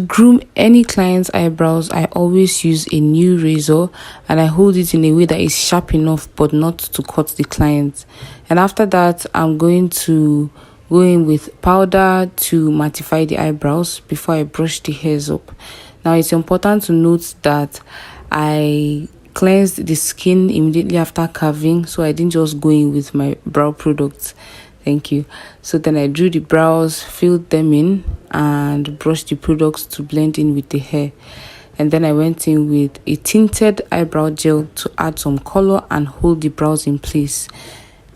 To groom any client's eyebrows, I always use a new razor and I hold it in a way that is sharp enough but not to cut the client. And after that, I'm going to go in with powder to mattify the eyebrows before I brush the hairs up. Now, it's important to note that I cleansed the skin immediately after carving, so I didn't just go in with my brow products. Thank you. So then I drew the brows, filled them in, and brushed the products to blend in with the hair. And then I went in with a tinted eyebrow gel to add some color and hold the brows in place.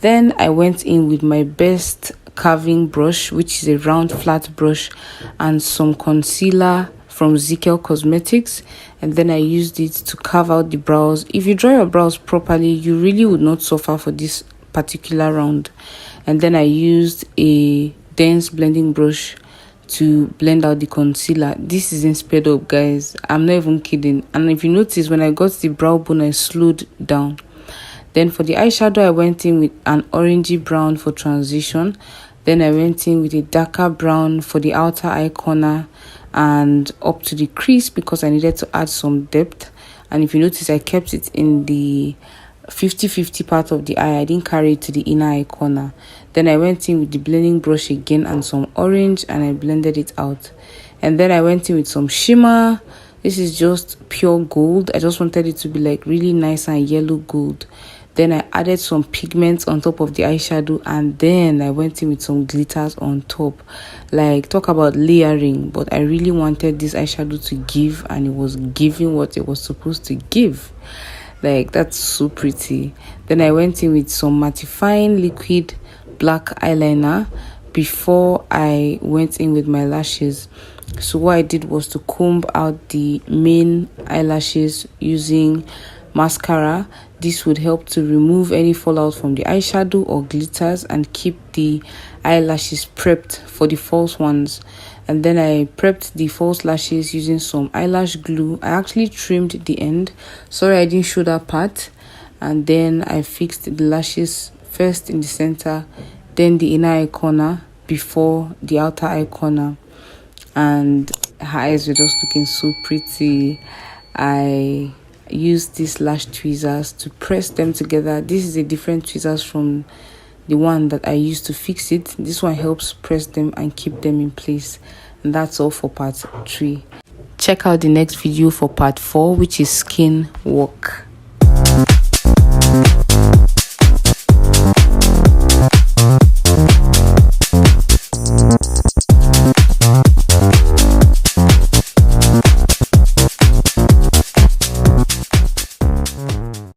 Then I went in with my best carving brush, which is a round flat brush, and some concealer from Ezekiel Cosmetics, and then I used it to carve out the brows. If you draw your brows properly, you really would not suffer for this particular round. And then I used a dense blending brush to blend out the concealer. This is in sped up, guys. I'm not even kidding. And if you notice, when I got the brow bone, I slowed down. Then for the eyeshadow, I went in with an orangey brown for transition. Then I went in with a darker brown for the outer eye corner and up to the crease because I needed to add some depth. And if you notice, I kept it in the 50-50 part of the eye. I didn't carry it to the inner eye corner. Then I went in with the blending brush again and some orange, and I blended it out. And then I went in with some shimmer. This is just pure gold. I just wanted it to be like really nice and yellow gold. Then I added some pigments on top of the eyeshadow, and then I went in with some glitters on top. Like, talk about layering. But I really wanted this eyeshadow to give, and it was giving what it was supposed to give. Like, that's so pretty. Then I went in with some mattifying liquid black eyeliner before I went in with my lashes. So what I did was to comb out the main eyelashes using mascara. This would help to remove any fallout from the eyeshadow or glitters and keep the eyelashes prepped for the false ones. And then I prepped the false lashes using some eyelash glue. I actually trimmed the end. Sorry, I didn't show that part. And then I fixed the lashes first in the center, then the inner eye corner before the outer eye corner. And her eyes were just looking so pretty. I used these lash tweezers to press them together. This is a different tweezers from the one that I used to fix it. This one helps press them and keep them in place. And that's all for part 3. Check out the next video for part 4, which is skin work.